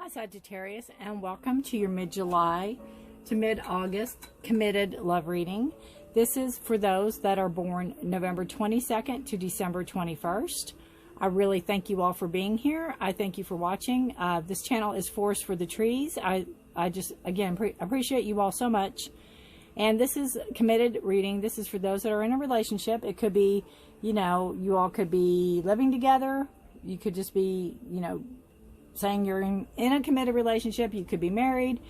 Hi Sagittarius, and welcome to your mid-July to mid-August committed love reading. This is for those that are born November 22nd to December 21st. I really thank you all for being here. I thank you for watching. This channel is Forest for the Trees. I just, again, appreciate you all so much. And this is committed reading. This is for those that are in a relationship. It could be, you know, you all could be living together. You could just be, you know, saying you're in a committed relationship. You could be married.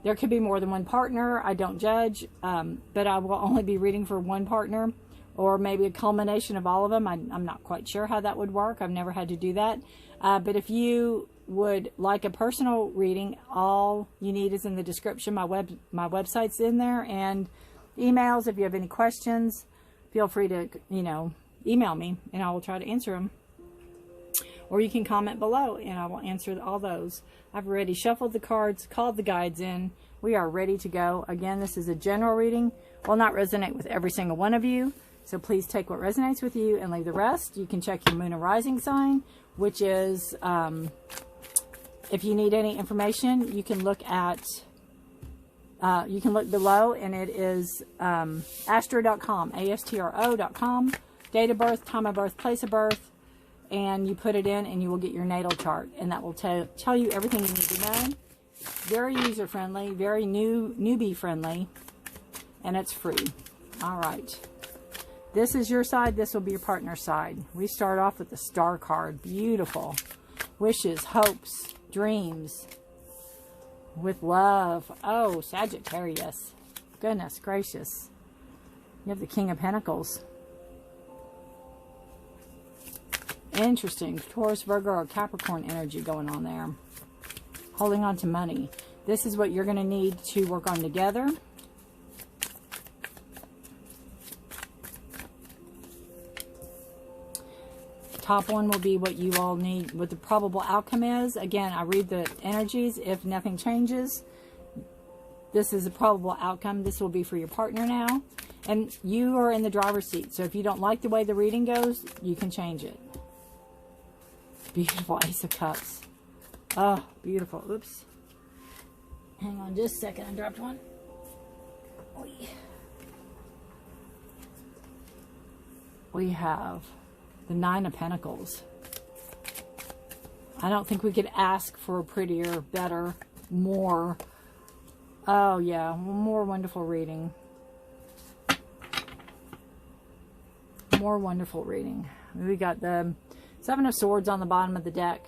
There could be more than one partner. I don't judge, but I will only be reading for one partner, or maybe a culmination of all of them. I'm not quite sure how that would work. I've never had to do that. But if you would like a personal reading, all you need is in the description. My website's in there, and emails. If you have any questions, feel free to, you know, email me and I will try to answer them. Or you can comment below and I will answer all those. I've already shuffled the cards, called the guides in. We are ready to go. Again, this is a general reading. Will not resonate with every single one of you. So please take what resonates with you and leave the rest. You can check your moon and rising sign, which is, if you need any information, you can look at, you can look below, and it is astro.com, astro.com, date of birth, time of birth, place of birth. And you put it in and you will get your natal chart, and that will tell you everything you need to know. Very user friendly, very newbie friendly, and it's free. All right, this is your side, this will be your partner's side. We start off with the star card. Beautiful. Wishes, hopes, dreams, with love. Oh, Sagittarius, goodness gracious. You have the King of Pentacles. Interesting. Taurus, Virgo, or Capricorn energy going on there. Holding on to money. This is what you're going to need to work on together. Top one will be what you all need, what the probable outcome is. Again, I read the energies. If nothing changes, this is a probable outcome. This will be for your partner now. And you are in the driver's seat. So if you don't like the way the reading goes, you can change it. Beautiful Ace of Cups. Oh, beautiful. Oops. Hang on just a second. I dropped one. We have the Nine of Pentacles. I don't think we could ask for a prettier, better, more. Oh, yeah. More wonderful reading. More wonderful reading. We got the Seven of Swords on the bottom of the deck.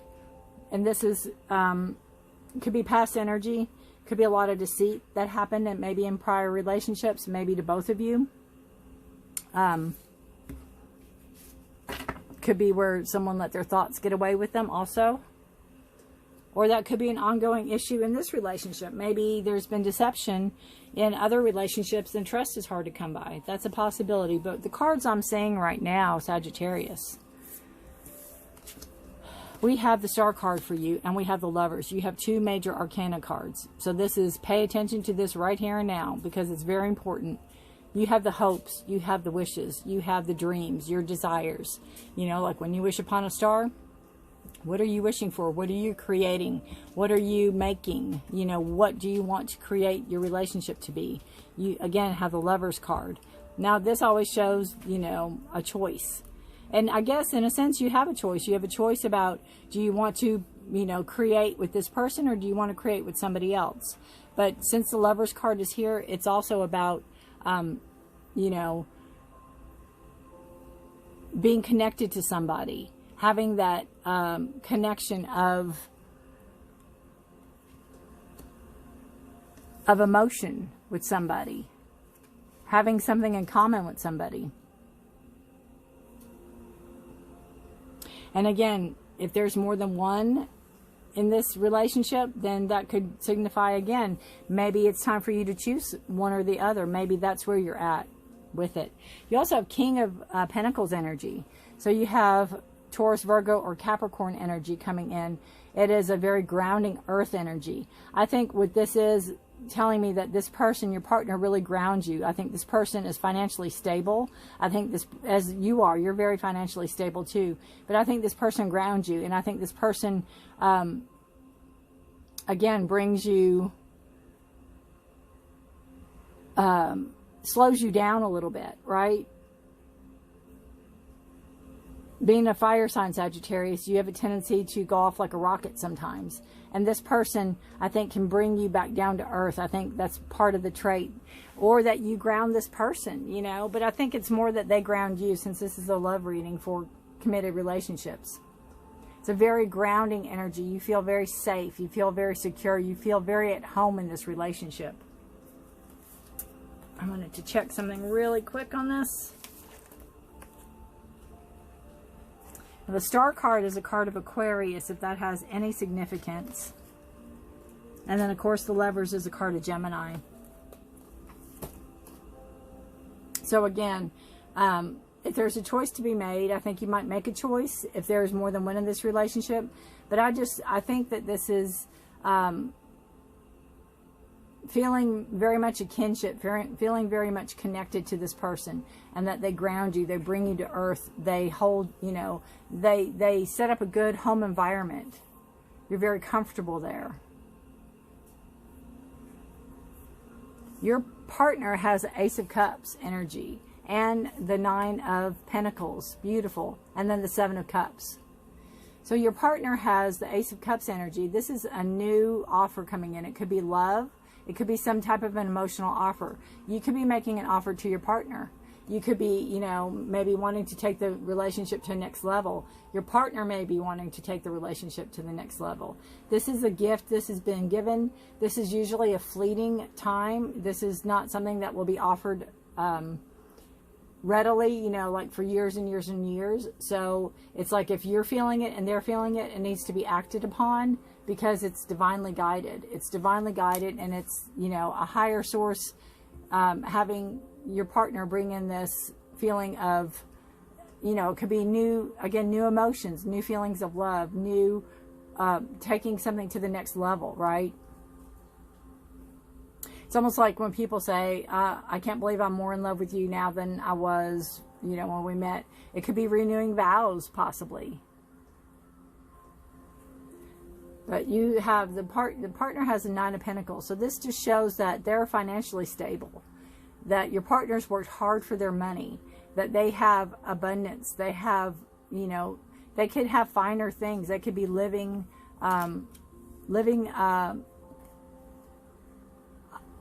And this is, could be past energy. Could be a lot of deceit that happened, and maybe in prior relationships, maybe to both of you. Could be where someone let their thoughts get away with them also. Or that could be an ongoing issue in this relationship. Maybe there's been deception in other relationships and trust is hard to come by. That's a possibility. But the cards I'm seeing right now, Sagittarius, we have the Star card for you, and we have the Lovers. You have two major arcana cards. So this is, pay attention to this right here and now, because it's very important. You have the hopes, you have the wishes, you have the dreams, your desires. You know, like when you wish upon a star, what are you wishing for? What are you creating? What are you making? You know, what do you want to create your relationship to be? You, again, have the Lovers card. Now, this always shows, you know, a choice. And I guess, in a sense, you have a choice. You have a choice about, do you want to, you know, create with this person, or do you want to create with somebody else? But since the Lovers card is here, it's also about, you know, being connected to somebody. Having that connection of emotion with somebody. Having something in common with somebody. And again, if there's more than one in this relationship, then that could signify, again, maybe it's time for you to choose one or the other. Maybe that's where you're at with it. You also have King of Pentacles energy. So you have Taurus, Virgo, or Capricorn energy coming in. It is a very grounding earth energy. I think what this is telling me, that this person, your partner, really grounds you. I think this person is financially stable. I think this, as you are, you're very financially stable too. But I think this person grounds you, and I think this person again, brings you, slows you down a little bit, right? Being a fire sign, Sagittarius, you have a tendency to go off like a rocket sometimes. And this person, I think, can bring you back down to earth. I think that's part of the trait. Or that you ground this person, you know. But I think it's more that they ground you, since this is a love reading for committed relationships. It's a very grounding energy. You feel very safe. You feel very secure. You feel very at home in this relationship. I wanted to check something really quick on this. The star card is a card of Aquarius, if that has any significance. And then, of course, the Lovers is a card of Gemini. So, again, if there's a choice to be made, I think you might make a choice if there's more than one in this relationship. But I think that this is feeling very much a kinship, feeling very much connected to this person, and that they ground you, they bring you to earth, they hold, you know, they set up a good home environment. You're very comfortable there. Your partner has the Ace of Cups energy and the Nine of Pentacles, beautiful, and then the Seven of Cups. So your partner has the Ace of Cups energy. This is a new offer coming in. It could be love. It could be some type of an emotional offer. You could be making an offer to your partner. You could be, you know, maybe wanting to take the relationship to the next level. Your partner may be wanting to take the relationship to the next level. This is a gift. This has been given. This is usually a fleeting time. This is not something that will be offered readily, you know, like for years and years and years. So it's like if you're feeling it and they're feeling it, it needs to be acted upon, because it's divinely guided. It's divinely guided, and it's, you know, a higher source having your partner bring in this feeling of, you know, it could be new, again, new emotions, new feelings of love, new, taking something to the next level, right? It's almost like when people say, I can't believe I'm more in love with you now than I was, you know, when we met. It could be renewing vows, possibly. But you have the partner has a Nine of Pentacles. So this just shows that they're financially stable, that your partner's worked hard for their money, that they have abundance. They have, you know, they could have finer things. They could be living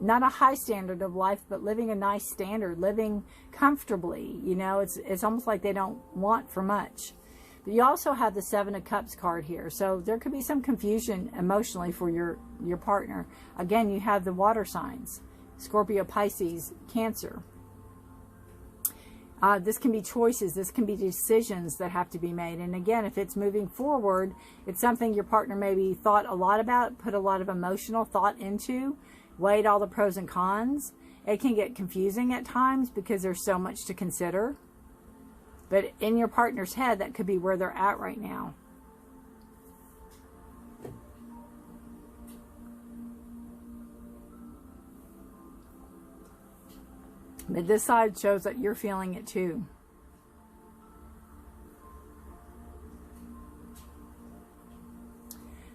not a high standard of life, but living a nice standard, living comfortably. You know, it's almost like they don't want for much. But you also have the Seven of Cups card here. So there could be some confusion emotionally for your partner. Again, you have the water signs, Scorpio, Pisces, Cancer. This can be choices. This can be decisions that have to be made. And again, if it's moving forward, it's something your partner maybe thought a lot about, put a lot of emotional thought into, weighed all the pros and cons. It can get confusing at times because there's so much to consider. But in your partner's head, that could be where they're at right now. But this side shows that you're feeling it too.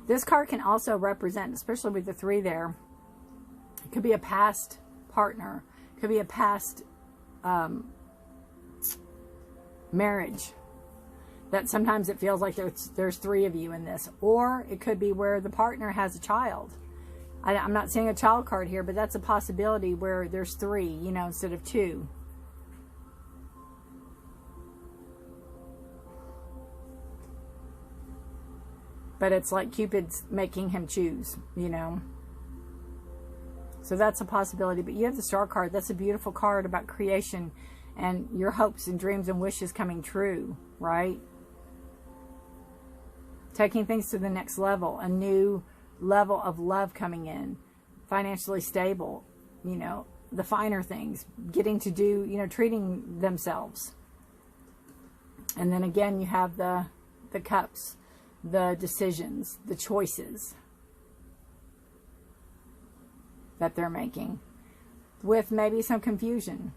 This card can also represent, especially with the 3 there, it could be a past partner. It could be a past marriage. That sometimes it feels like there's 3 of you in this. Or it could be where the partner has a child. I'm not seeing a child card here, but that's a possibility where there's 3, you know, instead of 2. But it's like Cupid's making him choose, you know. So that's a possibility. But you have the Star card. That's a beautiful card about creation and your hopes and dreams and wishes coming true, right? Taking things to the next level, a new level of love coming in, financially stable, you know, the finer things, getting to do, you know, treating themselves. And then again, you have the cups, the decisions, the choices that they're making, with maybe some confusion.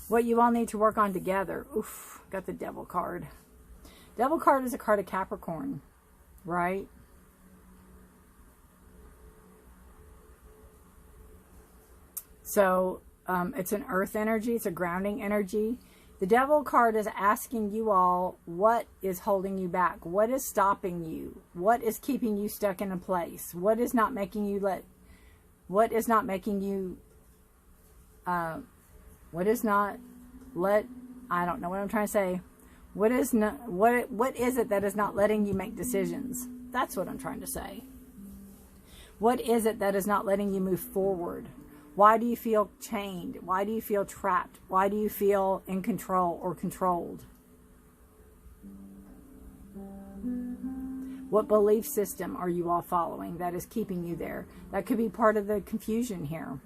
What you all need to work on together. Oof, got the Devil card. Devil card is a card of Capricorn, right? So it's an earth energy. It's a grounding energy. The Devil card is asking you all, what is holding you back? What is stopping you? What is keeping you stuck in a place? What is not making you I don't know what I'm trying to say. What is it that is not letting you make decisions? That's what I'm trying to say. What is it that is not letting you move forward? Why do you feel chained? Why do you feel trapped? Why do you feel in control or controlled? What belief system are you all following that is keeping you there? That could be part of the confusion here.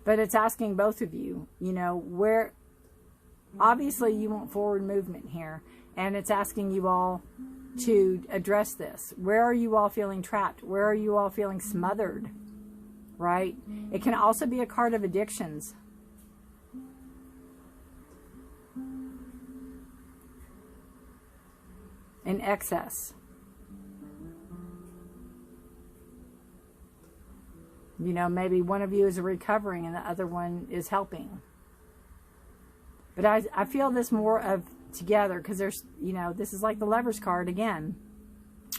But it's asking both of you, you know, where, obviously you want forward movement here. And it's asking you all to address this. Where are you all feeling trapped? Where are you all feeling smothered? Right? It can also be a card of addictions. In excess. You know, maybe one of you is recovering and the other one is helping. But I feel this more of together, because there's, you know, this is like the Lover's card again.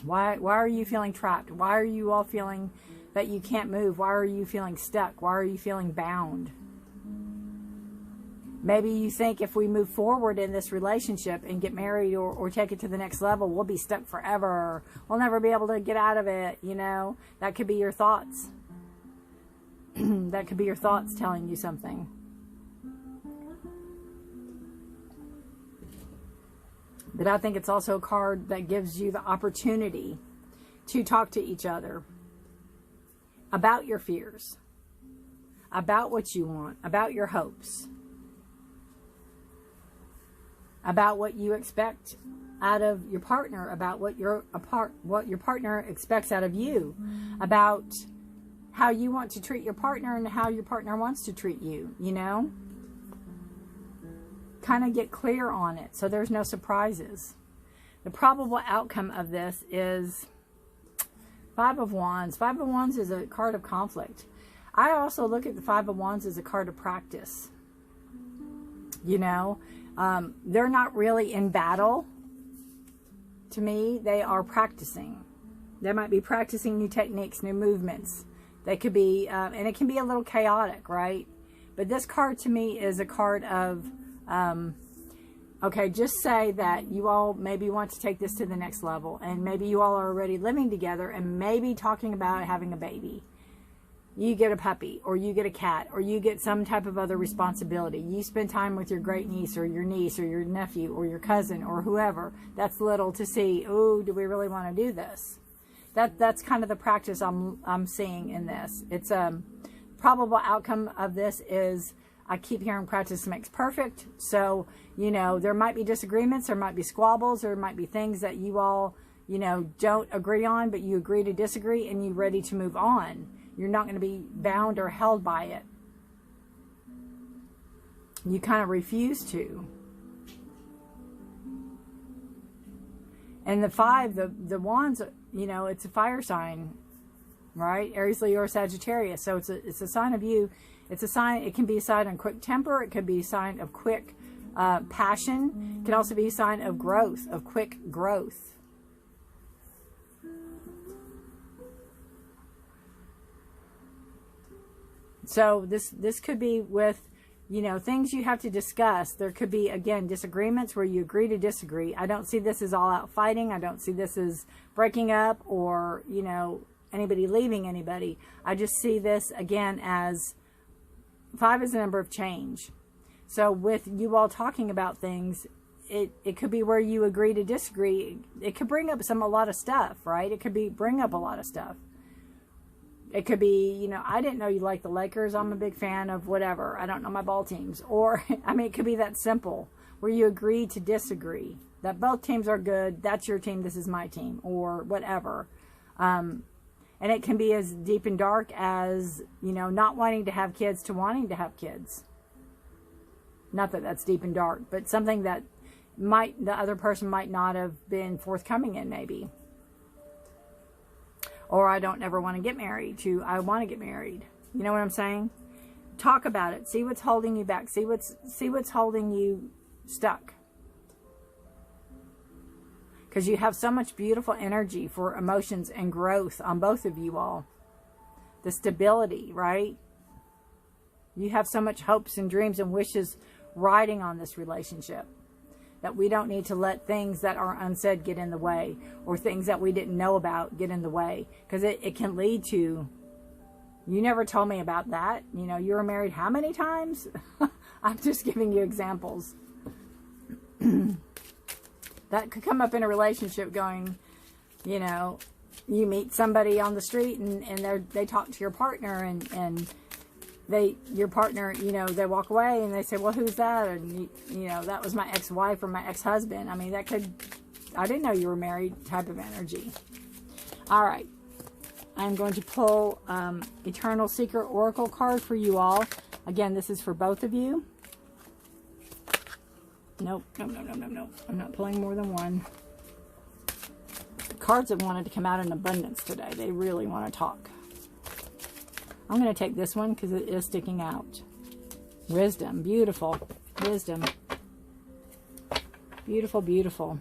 Why are you feeling trapped? Why are you all feeling that you can't move? Why are you feeling stuck? Why are you feeling bound? Maybe you think if we move forward in this relationship and get married or take it to the next level, we'll be stuck forever. We'll never be able to get out of it, you know. That could be your thoughts. That could be your thoughts telling you something. But I think it's also a card that gives you the opportunity to talk to each other about your fears, about what you want, about your hopes, about what you expect out of your partner, about what your partner expects out of you, about how you want to treat your partner and how your partner wants to treat you, you know? Kind of get clear on it so there's no surprises. The probable outcome of this is Five of Wands. Five of Wands is a card of conflict. I also look at the Five of Wands as a card of practice. You know, they're not really in battle. To me, they are practicing. They might be practicing new techniques, new movements. They could be, and it can be a little chaotic, right? But this card to me is a card of, okay, just say that you all maybe want to take this to the next level, and maybe you all are already living together and maybe talking about having a baby. You get a puppy, or you get a cat, or you get some type of other responsibility. You spend time with your great niece or your nephew or your cousin or whoever that's little to see, oh, do we really want to do this? That's kind of the practice I'm seeing in this. It's probable outcome of this is, I keep hearing practice makes perfect. So, you know, there might be disagreements, there might be squabbles, there might be things that you all, you know, don't agree on, but you agree to disagree and you're ready to move on. You're not going to be bound or held by it. You kind of refuse to. And the five, the wands, you know, it's a fire sign, right? Aries, Leo, or Sagittarius. So it's a sign of you. It's a sign. It can be a sign of quick temper. It could be a sign of quick passion. It can also be a sign of growth, of quick growth. So this could be with, you know, things you have to discuss. There could be, again, disagreements where you agree to disagree. I don't see this as all out fighting. I don't see this as breaking up or, you know, anybody leaving anybody. I just see this, again, as 5 is a number of change. So with you all talking about things, it could be where you agree to disagree. It could bring up a lot of stuff, right? It could bring up a lot of stuff. It could be, you know, I didn't know you liked the Lakers. I'm a big fan of whatever. I don't know my ball teams. Or, I mean, it could be that simple, where you agree to disagree. That both teams are good. That's your team. This is my team. Or whatever. And it can be as deep and dark as, you know, not wanting to have kids to wanting to have kids. Not that that's deep and dark, but something that the other person might not have been forthcoming in, maybe. Or I don't ever want to get married, to I want to get married. You know what I'm saying? Talk about it. See what's holding you back. See what's holding you stuck. Because you have so much beautiful energy for emotions and growth on both of you all. The stability, right? You have so much hopes and dreams and wishes riding on this relationship, that we don't need to let things that are unsaid get in the way, or things that we didn't know about get in the way. Because it can lead to, you never told me about that. You know, you were married how many times? I'm just giving you examples. That could come up in a relationship going, you know, you meet somebody on the street and they talk to your partner and your partner, you know, they walk away and they say, well, who's that? And, you know, that was my ex-wife or my ex-husband. I mean, that could, I didn't know you were married type of energy. All right. I'm going to pull Eternal Seeker Oracle card for you all. Again, this is for both of you. Nope. No. I'm not pulling more than one. The cards have wanted to come out in abundance today. They really want to talk. I'm going to take this one because it is sticking out. Wisdom. Beautiful. Wisdom. Beautiful, beautiful.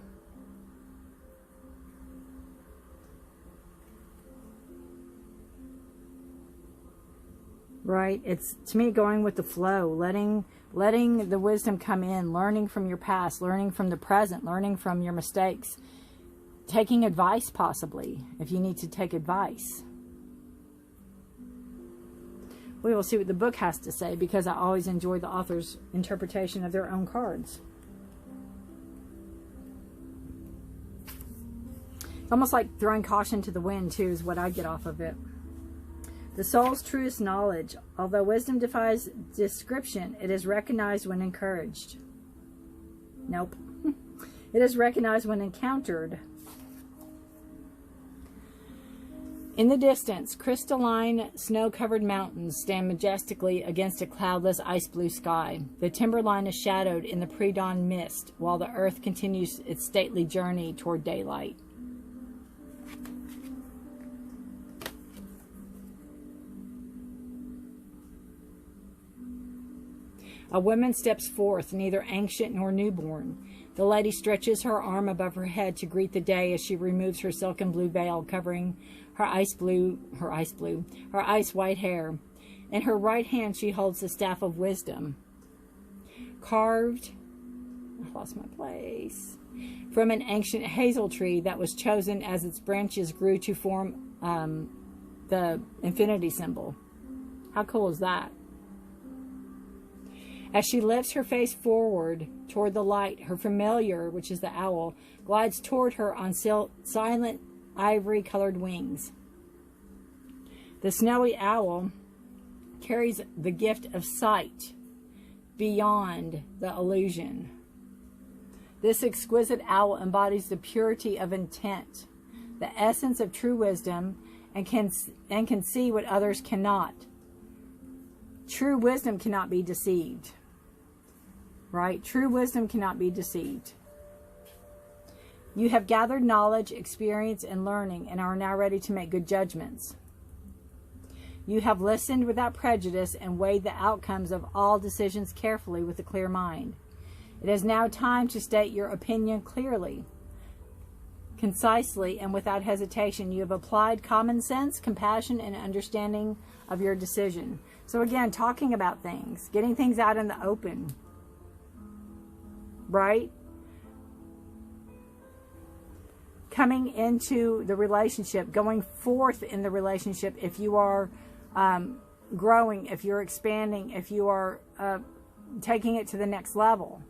Right? It's, to me, going with the flow. Letting the wisdom come in. Learning from your past. Learning from the present. Learning from your mistakes. Taking advice, possibly, if you need to take advice. We will see what the book has to say, because I always enjoy the author's interpretation of their own cards. It's almost like throwing caution to the wind, too, is what I get off of it. The soul's truest knowledge. Although wisdom defies description, it is recognized when encouraged. Nope. It is recognized when encountered. In the distance, crystalline, snow-covered mountains stand majestically against a cloudless, ice-blue sky. The timberline is shadowed in the pre-dawn mist, while the earth continues its stately journey toward daylight. A woman steps forth, neither ancient nor newborn. The lady stretches her arm above her head to greet the day as she removes her silken blue veil covering her ice white hair. In her right hand she holds the staff of wisdom, carved, I lost my place, from an ancient hazel tree that was chosen as its branches grew to form the infinity symbol. How cool is that? As she lifts her face forward toward the light, her familiar, which is the owl, glides toward her on silent ivory-colored wings. The snowy owl carries the gift of sight beyond the illusion. This exquisite owl embodies the purity of intent, the essence of true wisdom, and can see what others cannot. True wisdom cannot be deceived. Right? True wisdom cannot be deceived. You have gathered knowledge, experience, and learning, and are now ready to make good judgments. You have listened without prejudice and weighed the outcomes of all decisions carefully with a clear mind. It is now time to state your opinion clearly, concisely, and without hesitation. You have applied common sense, compassion, and understanding of your decision. So again, talking about things, getting things out in the open. Right? Coming into the relationship, going forth in the relationship, if you are growing, if you're expanding, if you are taking it to the next level.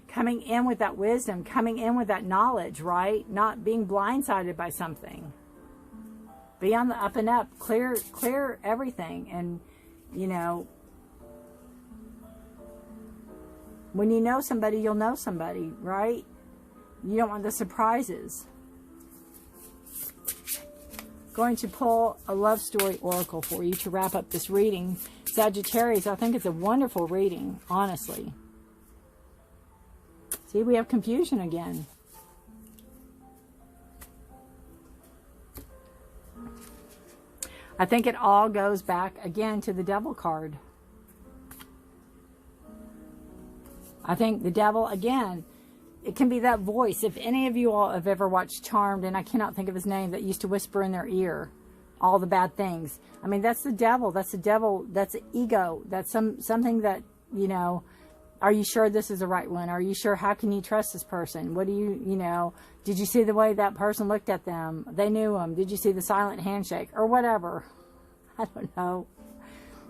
Coming in with that wisdom, coming in with that knowledge, right? Not being blindsided by something. Be on the up and up, clear everything. And, you know, when you know somebody, you'll know somebody, right? You don't want the surprises. Going to pull a love story oracle for you to wrap up this reading. Sagittarius, I think it's a wonderful reading, honestly. See, we have confusion again. I think it all goes back again to the Devil card. I think the Devil, again, it can be that voice. If any of you all have ever watched Charmed, and I cannot think of his name, that used to whisper in their ear all the bad things. I mean, that's the devil. That's the devil. That's the ego. That's something that, you know, are you sure this is the right one? Are you sure? How can you trust this person? What do you know, did you see the way that person looked at them? They knew them. Did you see the silent handshake or whatever? I don't know.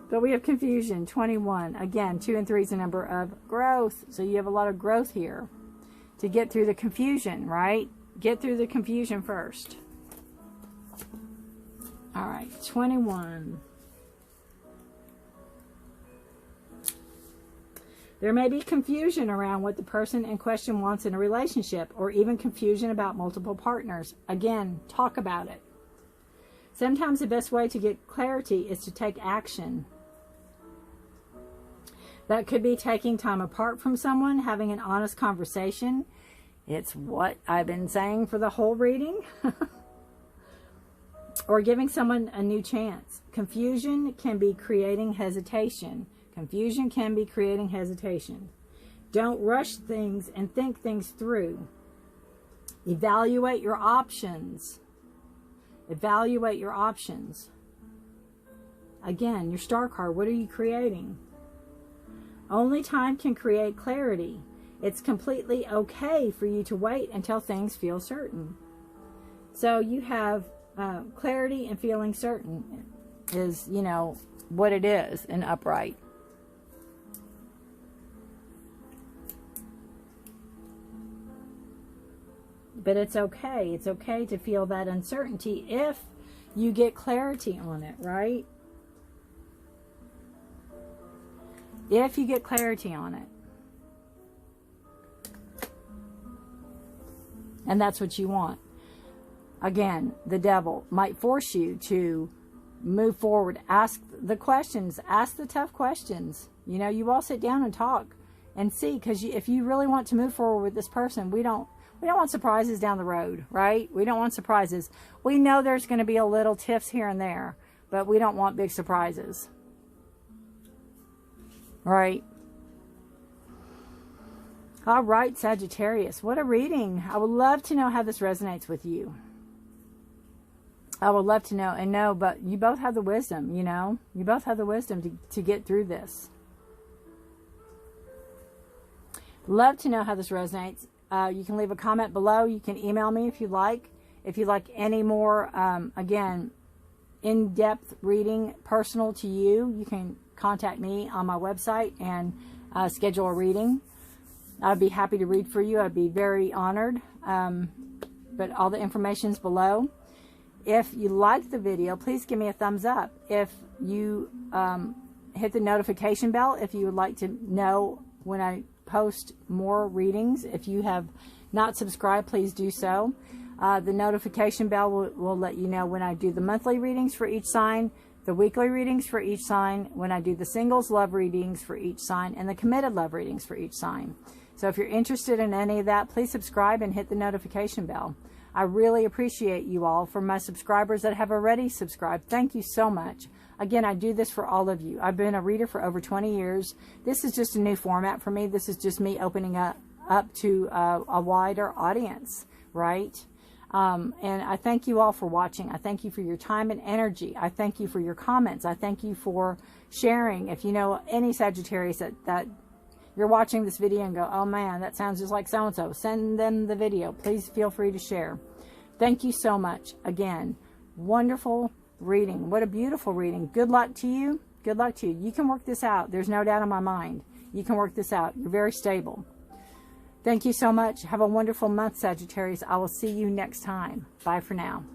But we have confusion, 21. Again, 2 and 3 is a number of growth. So you have a lot of growth here to get through the confusion, right? Get through the confusion first. All right, 21. There may be confusion around what the person in question wants in a relationship, or even confusion about multiple partners. Again, talk about it. Sometimes the best way to get clarity is to take action. That could be taking time apart from someone, having an honest conversation. It's what I've been saying for the whole reading. Or giving someone a new chance. Confusion can be creating hesitation. Confusion can be creating hesitation. Don't rush things and think things through. Evaluate your options. Evaluate your options. Again, your star card, what are you creating? Only time can create clarity. It's completely okay for you to wait until things feel certain. So you have clarity and feeling certain is, you know, what it is in upright. But it's okay. It's okay to feel that uncertainty if you get clarity on it, right? If you get clarity on it. And that's what you want. Again, the devil might force you to move forward. Ask the questions. Ask the tough questions. You know, you all sit down and talk and see. Because if you really want to move forward with this person, we don't want surprises down the road, right? We don't want surprises. We know there's going to be a little tiffs here and there, but we don't want big surprises. Right? All right, Sagittarius. What a reading. I would love to know how this resonates with you. I would love to know, but you both have the wisdom, you know. You both have the wisdom to get through this. Love to know how this resonates. You can leave a comment below. You can email me if you'd like. If you'd like any more, again, in-depth reading personal to you, you can contact me on my website and schedule a reading. I'd be happy to read for you. I'd be very honored. But all the information's below. If you liked the video, please give me a thumbs up. If you hit the notification bell, if you would like to know when I post more readings. If you have not subscribed, please do so. The notification bell will let you know when I do the monthly readings for each sign, the weekly readings for each sign, when I do the singles love readings for each sign, and the committed love readings for each sign. So if you're interested in any of that, please subscribe and hit the notification bell. I really appreciate you all. For my subscribers that have already subscribed, thank you so much. Again, I do this for all of you. I've been a reader for over 20 years. This is just a new format for me. This is just me opening up to a wider audience, right? And I thank you all for watching. I thank you for your time and energy. I thank you for your comments. I thank you for sharing. If you know any Sagittarius that you're watching this video and go, oh man, that sounds just like so-and-so, send them the video. Please feel free to share. Thank you so much. Again, wonderful reading. What a beautiful reading. Good luck to you. Good luck to you. You can work this out. There's no doubt in my mind. You can work this out. You're very stable. Thank you so much. Have a wonderful month, Sagittarius. I will see you next time. Bye for now.